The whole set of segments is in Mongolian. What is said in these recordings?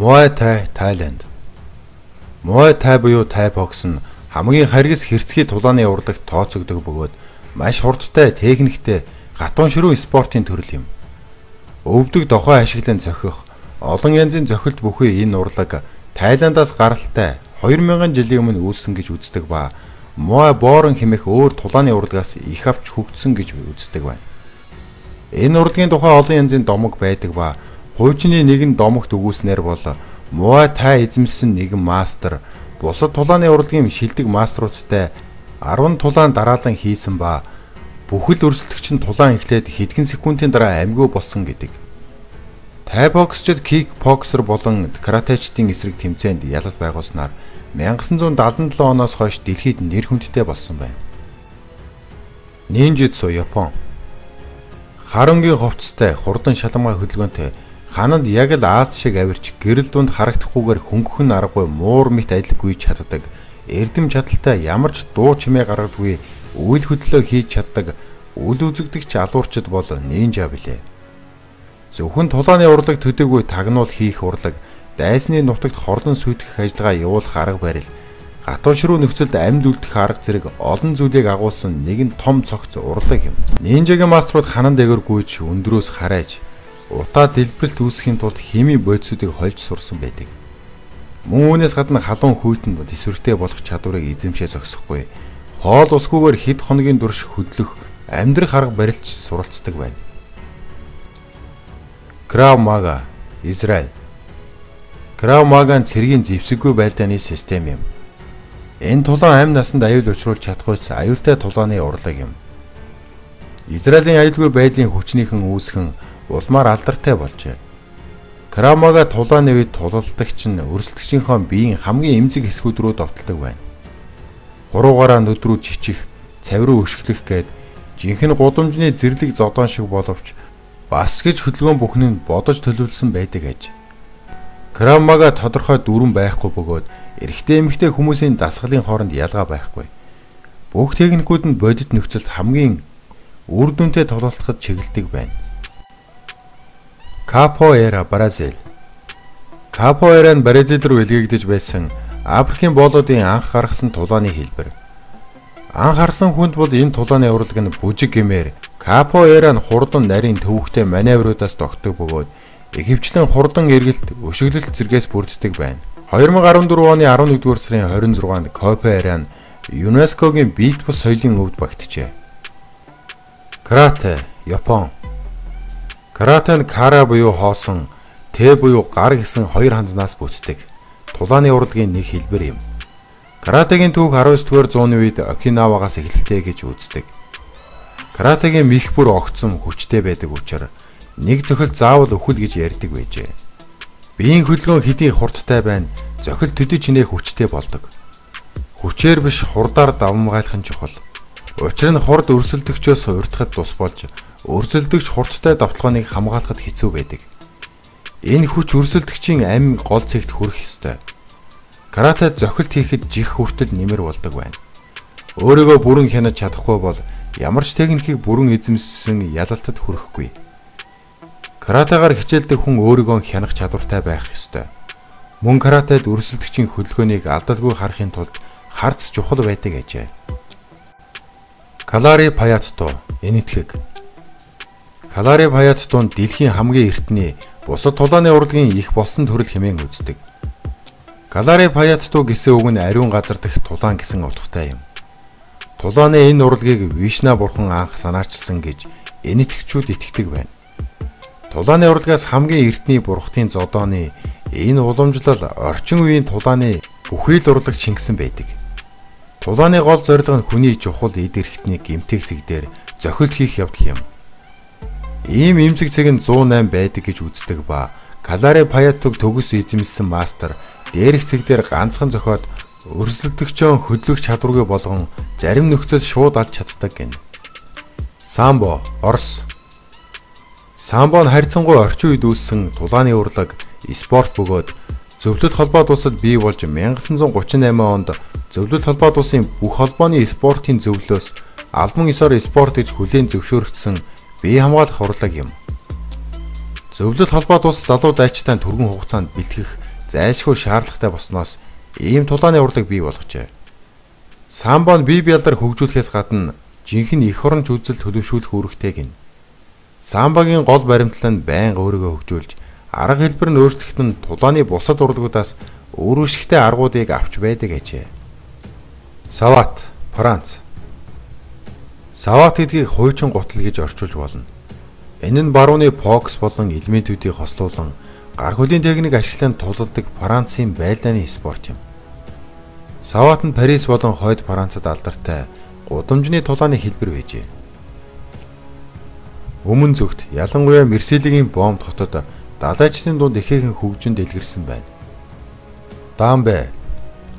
Muay Thai Thailand. Muay Thai буюу Thai box нь хамгийн харгас хэрцгий тулааны урлагт тооцогддог бөгөөд маш хурдтай, техниктэй гатуун ширүүн спортын төрөл юм. Өвдөг дохой ашиглан зохих олон янзын зохилт бүхий энэ урлаг Тайландаас гаралтай 2000 жилийн өмнө үүссэн гэж үздэг ба Muay Boran хэмээх өөр тулааны урлагаас их авч хөгжсөн гэж үздэг байна. Энэ урлагийн тухай олон янзын домог байдаг ба хуучны нэгэн домогт өгүүлснээр бол Muay Thai эзэмсэн нэгэн мастер бусад тулааны урлагийн шилдэг мастеруудтай 10 тулаан дараалан хийсэн ба бүхэл өрсөлдөгч нь тулаан эхлээд хэдхэн секундын дараа амьгүй болсон гэдэг. Thai боксчид кикбоксер болон каратечдын эсрэг тэмцээнд ялалт байгуулснаар 1977 оноос хойш дэлхийд нэр хүндтэй болсон байна. Ninjutsu Япон. Харангийн хувцастай хурдан шалмай хөдөлгөөнтэй хананд яг л Аз шиг авирч гэрэл дунд харагдахгүйгээр хөнгөн аргагүй муур мэт адил гүйж чаддаг, эрдэм чадaltaй ямар ч дуу чимээ гаргадаггүй үйл хөдлөлөө хийж чаддаг үл үзэгдэгч алуурчид бол нинжа билээ. Зөвхөн тулааны урлаг төдийгүй тагнуул хийх урлаг, дайсны нутагт хорлон сүйтгэх ажиллагаа явуулах арга барил, гатуун ширүү нөхцөлд амьд үлдэх арга зэрэг олон зүйлийг агуулсан нэгэн том цогц урлаг юм. Нинжагийн мастерууд ханан дээгүүр гүйж өндрөөс харааж утаа дэлбэрэлт үүсгэхийн тулд хими бодисуудыг хольж сурсан байдаг. Мөн үүнээс гадна халуун хүйтэн төсвөртэй болох чадварыг эзэмшээ зогсохгүй, хоол усгүйгээр хэд хоногийн турш хөдлөх амьдрах арга барилч суралцдаг байна. Krav Maga, Израиль. Krav Maga нь цэргийн зэвсэггүй байлдааны систем юм. Энэ тулаан амь насанд аюул учруулж чадахгүйс аюултай тулааны урлаг юм. Израилийн аюулгүй байдлын хүчнийхэн үүсгэн улмаар алдартай болжээ. Krav Maga тулааны үед тулалдагч нь өрсөлдөгчийнхөө биеийн хамгийн эмзэг хэсгүүд рүү довтолдог байна. Хуруугаараа нүд рүү жичих, цавь руу өшгөлөх гээд жинхэнэ гудамжны зэрлэг зодон шиг боловч бас гэж хөдөлгөөн бүхэн нь бодож төлөвлөсөн байдаг аж. Krav Maga тодорхой дүрэн байхгүй бөгөөд эрэгтэй эмэгтэй хүмүүсийн дасгалын хооронд ялгаа байхгүй. Бүх техникүүд нь бодит нөхцөлд хамгийн үр дүнтэй тулалдахад чиглэдэг байна. Capoeira, Бразил. Capoeira нь Бразил руу илгээгдэж байсан Африкийн боолуудын анх гаргасан тулааны хэлбэр. Анх харсан хүнд бол энэ тулааны урлаг нь бүжиг гэмээр Capoeira нь хурдан нарийн төвөгтэй маневруудаас тогтдог бөгөөд ихэвчлэн хурдан эргэлт өшөглөлт зэргээс бүрддэг байна. 2014 оны 11-р сарын 26-нд Capoeira нь ЮНЕСКОгийн биет бус соёлын өвд багтжээ. Карате, Япон. Карате нь кара буюу хоосон, тэ буюу гар гэсэн хоёр ханданаас бүтдэг. Тулааны урлагийн нэг хэлбэр юм. Каратегийн түүх 19-р зууны үед Окинавагаас эхэллээ гэж үздэг. Каратегийн мэх бүр огцом хүчтэй байдаг учраас нэг зохилт заавал өхөл гэж ярьдаг байжээ. Биеийн хөдөлгөөн хэдий хурдтай байна, зохилт төдий чинээ хүчтэй болдог. Хүчээр биш хурдаар давмгайлах нь чухал. Учир нь хурд өрсөлдөгчөөс уртахад тус болж өрсөлдөгч хурдтай давталгааныг хамгаалахад хэцүү байдаг. Энэ хүч өрсөлдөгчийн амь гол цэгт хүрэх ёстой. Карате зохилт хийхэд жих хүртэл нэмэр болдог байна. Өөрийгөө бүрэн хянаж чадахгүй бол ямар ч техникийг бүрэн эзэмссэн ялалтад хүрэхгүй. Каратегаар хичээлдэг хүн өөрийгөө хянах чадвартай байх ёстой. Мөн каратед өрсөлдөгчийн хөдөлгөөнийг алдалгүй харахын тулд харц чухал байдаг ажээ. Калари Паятто, энэтхэг. Калари Паяттон дэлхийн хамгийн эртний бусад тулааны урлагийн их болсон төрөл хэмээн үздэг. Калари Паятто гэсэн үг нь ариун газар дэх тулаан гэсэн утгатай юм. Тулааны энэ урлагийг Вишна бурхан анх санаачилсан гэж энэтхэгчүүд итгэдэг байна. Тулааны урлагаас хамгийн эртний бурхтын зодооны энэ уламжлал орчин үеийн тулааны бүхий л урлаг шингэсэн байдаг. Тулааны гол зорилго нь хүний чухал эд эрхтний гэмтэлцэг дээр зохилт хийх явдал юм. Ийм эмзэг цэг нь 108 байдаг гэж үздэг ба Калари Паяттог төгс эзэмсэн мастер дээрх цэг дээр ганцхан зохиод өрсөлдөгчөө хөдлөх чадваргүй болгон зарим нөхцөл шууд алж чаддаг гэнэ. Самбо, Орос. Самбо нь харьцангуй орчин үед үүссэн тулааны урлаг, спорт бөгөөд Зөвлөлт холбоод улсад бий болж 1938 онд Зөвлөлт холбоод улсын бүх холбооны спортын зөвлөлөөс албан ёсоор спорт гэж хүлээн зөвшөөрөгдсөн бие хамгаалах урлаг юм. Зөвлөлт холбоод улс залуу дайчтай түргэн хугацаанд бэлтгэх зайлшгүй шаардлагатай болсноос ийм тулааны урлаг бий болгожээ. Самбо нь бие бялдар хөгжүүлэхээс гадна жинхэнэ эх оронч үзэл төлөвшүүлэх үүрэгтэй гин. Самбогийн гол баримтлал нь байнга өөрийгөө хөгжүүлж, арга хэлбэр нь өөрчлөхт нь тулааны бусад урлагуудаас өөрөшигтэй аргуудыг авч байдаг гэжээ. Сават, Франц. Сават гэдгийг хуучин гутал гэж орчуулж болно. Энэ нь барууны фокус болон элементүүдийг хослуулан гар хөлийн техник ашиглан тулалдаг Францын байлдааны спорт юм. Сават нь Парис болон хойд Францад алдартай гудамжны тулааны хэлбэр байжээ. Өмнө зүгт ялангуяа Марсилийн бомб хотод далайчдын дунд ихээхэн хөгжинд дэлгэрсэн байна. Дамбе,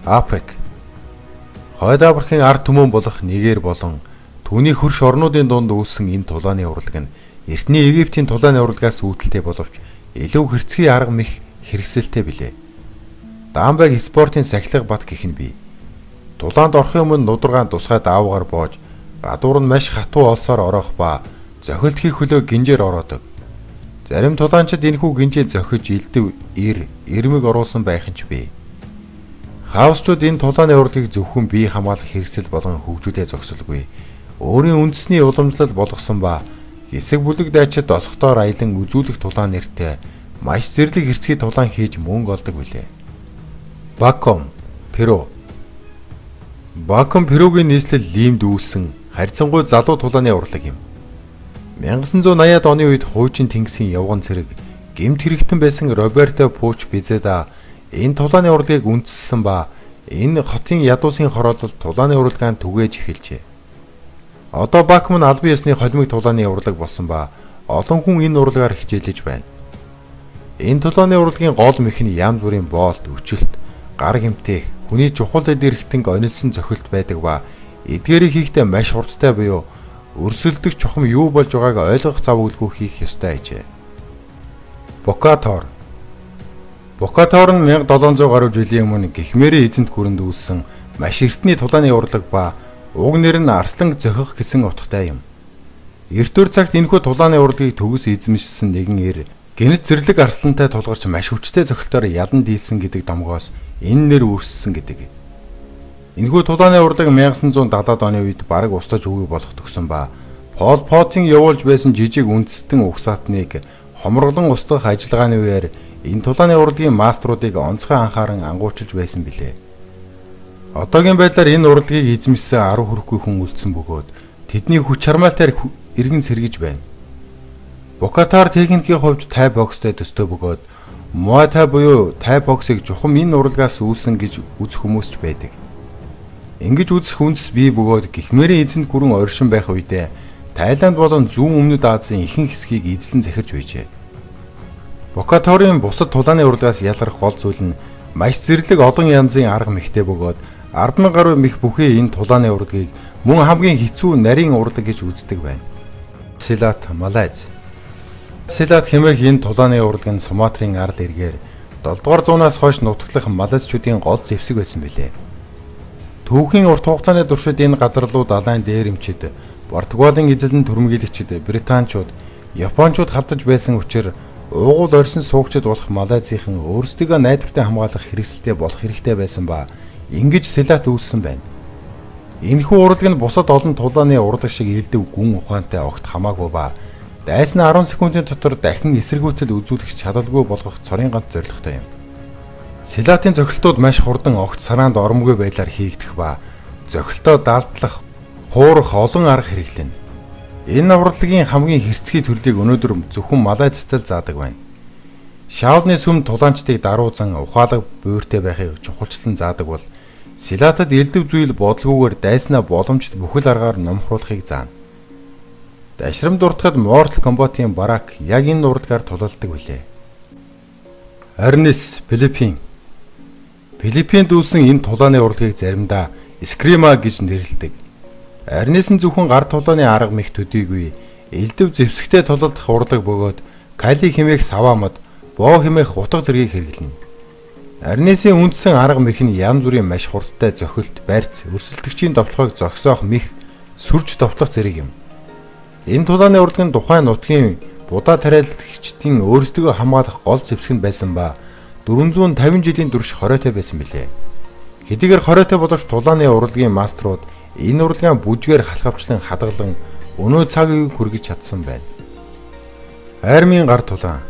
Африк. Хойд Африкийн ард түмэн болох Нигер болон түүний хөрш орнуудын дунд үүссэн энэ тулааны урлаг нь эртний Египтийн тулааны урлагаас үүдэлтэй боловч илүү хэрцгий арга мэх хэрэгсэлтэй билээ. Дамбег спортын сахилга бат гэх нь бий. Тулаанд орохын өмнө нударгаан тусгай даавгаар боож, гадуур нь маш хатуу олсоор орох ба зохилт хийх хөлөө гинжээр ороодог. Зарим тулаанчид энэхүү гинжээ зохиж элдэв эрмэг оруулсан байх нь ч бий. Хаусчууд энэ тулааны урлагийг зөвхөн бие хамгаалах хэрэгсэл болгон хөгжүүлээ зогсолгүй. Өөрийн үндэсний уламжлал болгосон ба хэсэг бүлэг дайчид осготоор аялан үзүүлэх тулаан нэртэй маш зэрлэг хэрцгий тулаан хийж мөнгө олдог билээ. Баком, Перу. Баком Перугийн нийслэл лимд үүссэн харьцангуй залуу тулааны урлаг юм. 1980-ад оны үед хуучин тэнгисийн явган цэрэг гэмт хэрэгтэн байсан Роберто Пуч Бизеда энэ тулааны урлагийг үндэслсэн ба энэ хотын ядуусын хороололд тулааны урлагаан түгээж эхэлжээ. Одоо Баком нь албан ёсны холимог тулааны урлаг болсон ба олон хүн энэ урлагаар хичээлж байна. Энэ тулааны урлагийн гол мэх нь янз бүрийн боолт, өчөлт, гар гэмтэх, хүний чухал эд эрхтэнг онилсон цохилт байдаг ба эдгээрийг хийхдээ маш хурдтай буюу өрсөлдөх чухам юу болж байгааг ойлгох зав үлгүү хийх ёстой ажээ. Бокатор. Бокатор нь 1700 гаруй жилийн өмнө Гихмерийн эзэнт гүрэнд үүссэн маш эртний тулааны урлаг ба уг нэр нь Арслан зохих гэсэн утгатай юм. Эртүр цагт энэхүү тулааны урлагийг төгс эзэмшсэн нэгэн эр гэнэт зэрлэг арслантай тулгарч маш хүчтэй цохилтоор ялан дийлсэн гэдэг домгоос энэ нэр үүссэн гэдэг. Энэхүү тулааны урлаг 1970-ад оны үед бараг устж үгүй болох төгсөн ба Пол Потын явуулж байсан жижиг үндэстэн угсаатныг хомроглон устгах ажиллагааны үеэр энэ тулааны урлагийн маструудыг онцгой анхааран ангуучилж байсан билээ. Одоогийн байдлаар энэ урлагийг эзэмшсэн 10 хүрэхгүй хүн үлдсэн бөгөөд тэдний хүч чармаалтаар иргэн сэргэж байна. Бокатар техникийн хувьд тай бокстой төстэй бөгөөд Муай Тай буюу тай боксыг чухам энэ урлагаас үүсэн гэж үзэх хүмүүс ч байдаг. Ингэж үзэх үндэс бий бөгөөд Гихмерийн эзэнт гүрэн оршин байх үедээ Тайланд болон зүүн өмнөд Азийн ихэнх хэсгийг эзлэн захирч байжээ. Бокаторын бусад тулааны урлагаас ялгарх гол зүйл нь маш зэрлэг олон янзын арга мехтэй бөгөөд 10,000 гаруй мэх бүхий энэ тулааны урлагийг мөн хамгийн хэцүү нарийн урлаг гэж үздэг байна. Силат, Малайз. Силат хэмээх энэ тулааны урлаг нь Суматрын ард эргээр 7 дугаар зуунаас хойш нутаглах малайзчуудын гол зэвсэг байсан билээ. Түүхийн урт хугацааны туршид энэ газарлуу далайн дээрэмчид, Португалийн эзэлэн түрмгийлэгчид, Британчууд, Япончууд хавдаж байсан учраас уугуул орсон суугчид болох Малайзийнхан өөрсдийгөө найдвартай хамгаалах хэрэгсэлтэй болох хэрэгтэй байсан ба ингэж Силат үүссэн байна. Энэхүү урлаг нь бусад олон тулааны урлаг шиг элдэв гүн ухаантай огт хамаагүй ба дайсны 10 секундын дотор дахин эсэргүүцэл үзүүлэх чадалгүй болгох цорын ганц зорилготой юм. Силатын зохилтууд маш хурдан огт санаанд ормгүй байдлаар хийгдэх ба зохилтоо даалдлах, хуурах олон арга хэрэглэнэ. Энэ урлагийн хамгийн хэрцгий төрлийг өнөөдөр зөвхөн Малайзтай заадаг байна. Шаолны сүм тулаанчдыг даруузан ухаалаг буйртай байхыг чухалчлан заадаг бол Силатад элдэв зүйл бодлогоогоор дайснаа боломжит бүхэл аргаар номхруулахыг заана. Дашрам дуртахад Mortal Kombat-ийн бараак яг энэ урлагаар тулалдаг билээ. Арнис, Филиппин. Филиппинд үүсэн энэ тулааны урлагийг заримдаа Скрима гэж нэрлэдэг. Арнис нь зөвхөн гар тулааны арга мэх төдийгүй элдэв зэвсэгтэй тулалдах урлаг бөгөөд кали хэмээх саваамад, боо хэмээх утга зэргийг хэрэглэнэ. Арнисын үндсэн арга мэх нь янз бүрийн маш хурдтай зохилт, барьц, өрсөлдөгчийн довтлогыг зогсоох мэх, сүрж довтлох зэрэг юм. Энэ тулааны урлаг нь тухайн нутгийн будаа тариалагчдын өөрсдөө хамгаалах гол зэвсэг нь байсан ба 450 жилийн турш хориотой байсан билээ. Хэдийгээр хориотой боловч тулааны урлагийн маструуд энэ урлагаа бүжгээр халахвчлан хадгалан өнөө цагийг хүргэж чадсан байна. Армийн гар тулаан.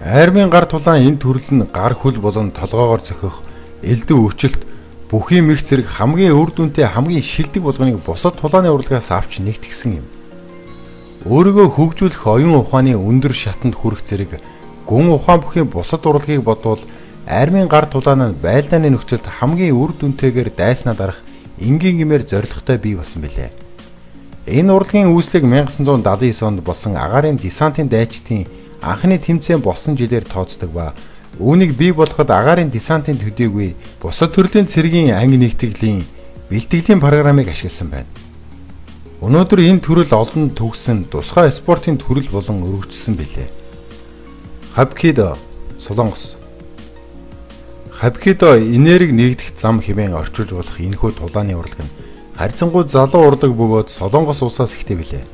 Армийн гар тулаан энэ төрөл нь гар хөл болон толгоогоор зохих элдв өвчлөлт бүхий мэх зэрэг хамгийн үр дүнтэй хамгийн шилдэг болгоныг бусад тулааны урлагаас авч нэгтгэсэн юм. Өөрийгөө хөгжүүлэх оюун ухааны өндөр шатанд хүрэх зэрэг гүн ухаан бүхий бусад урлагийг бодвол армийн гар тулаан нь байлдааны нөхцөлд хамгийн үр дүнтэйгээр дайснаа дарах энгийн гэмээр зорилготой бий болсон билээ. Энэ урлагийн үүслийг 1979 онд болсон агаарын десантын дайчдын анхны тэмцээн болсон жилээр тооцдог ба үүнийг бий болгоход агаарын десантын төдийгүй бусад төрлийн цэргийн анги нэгтгэлийн бэлтгэлийн программыг ашигласан байна. Өнөөдөр энэ төрөл олон төгсөн тусгай спортын төрөл болон өргөжсөн билээ. Хапкидо Солонгос. Хапкидо энерги нэгдэх зам хэмээн орчуулж болох энэхүү тулааны урлаг нь харьцангуй залуу урлаг бөгөөд Солонгос улсаас ихтэй билээ.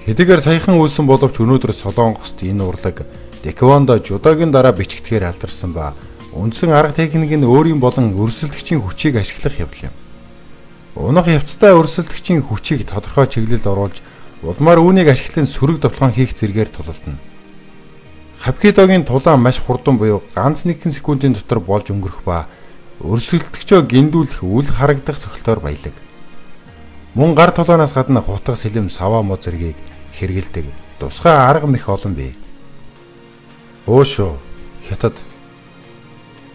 Хэдийгээр саяхан үүссэн боловч өнөөдөр Солонгост энэ урлаг тэквондо, жудогийн дараа бичигдэхээр алдарсан ба үндсэн арга техник нь өөрийн болон өрсөлдөгчийн хүчийг ашиглах явдал юм. Унах явцтай өрсөлдөгчийн хүчийг тодорхой чиглэлд оруулж улмаар үүнийг ашиглан сөрөг довтлогоо хийх зэргээр тулалдана. Хапкидогийн тулаан маш хурдан буюу ганц нэгэн секундын дотор болж өнгөрөх ба өрсөлдөгчөө гиндүүлэх үл харагдах цогцолтоор баялаг. Мөн гар тулаанаас гадна хутга сэлэм сава мо зэргийг хэрэгэлдэг тусгай арга мэх олон бий. Өөшөө Хятад.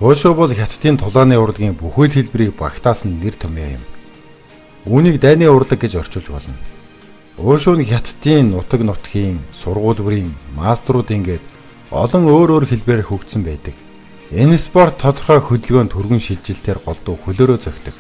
Өөшөө бол Хятадын тулааны урлагийн бүхэл хэлбэрийг багтаасан нэр томьёо юм. Үүнийг дайны урлаг гэж орчуулж болно. Өөшөө нь Хятадын нутаг нутгийн сургуулиурын маструудын гээд олон өөр хэлбэрээр хөгжсөн байдаг. Энэ спорт тодорхой хөдөлгөөнд түргэн шилжилтээр голдуу хөлөөрөө зохидог.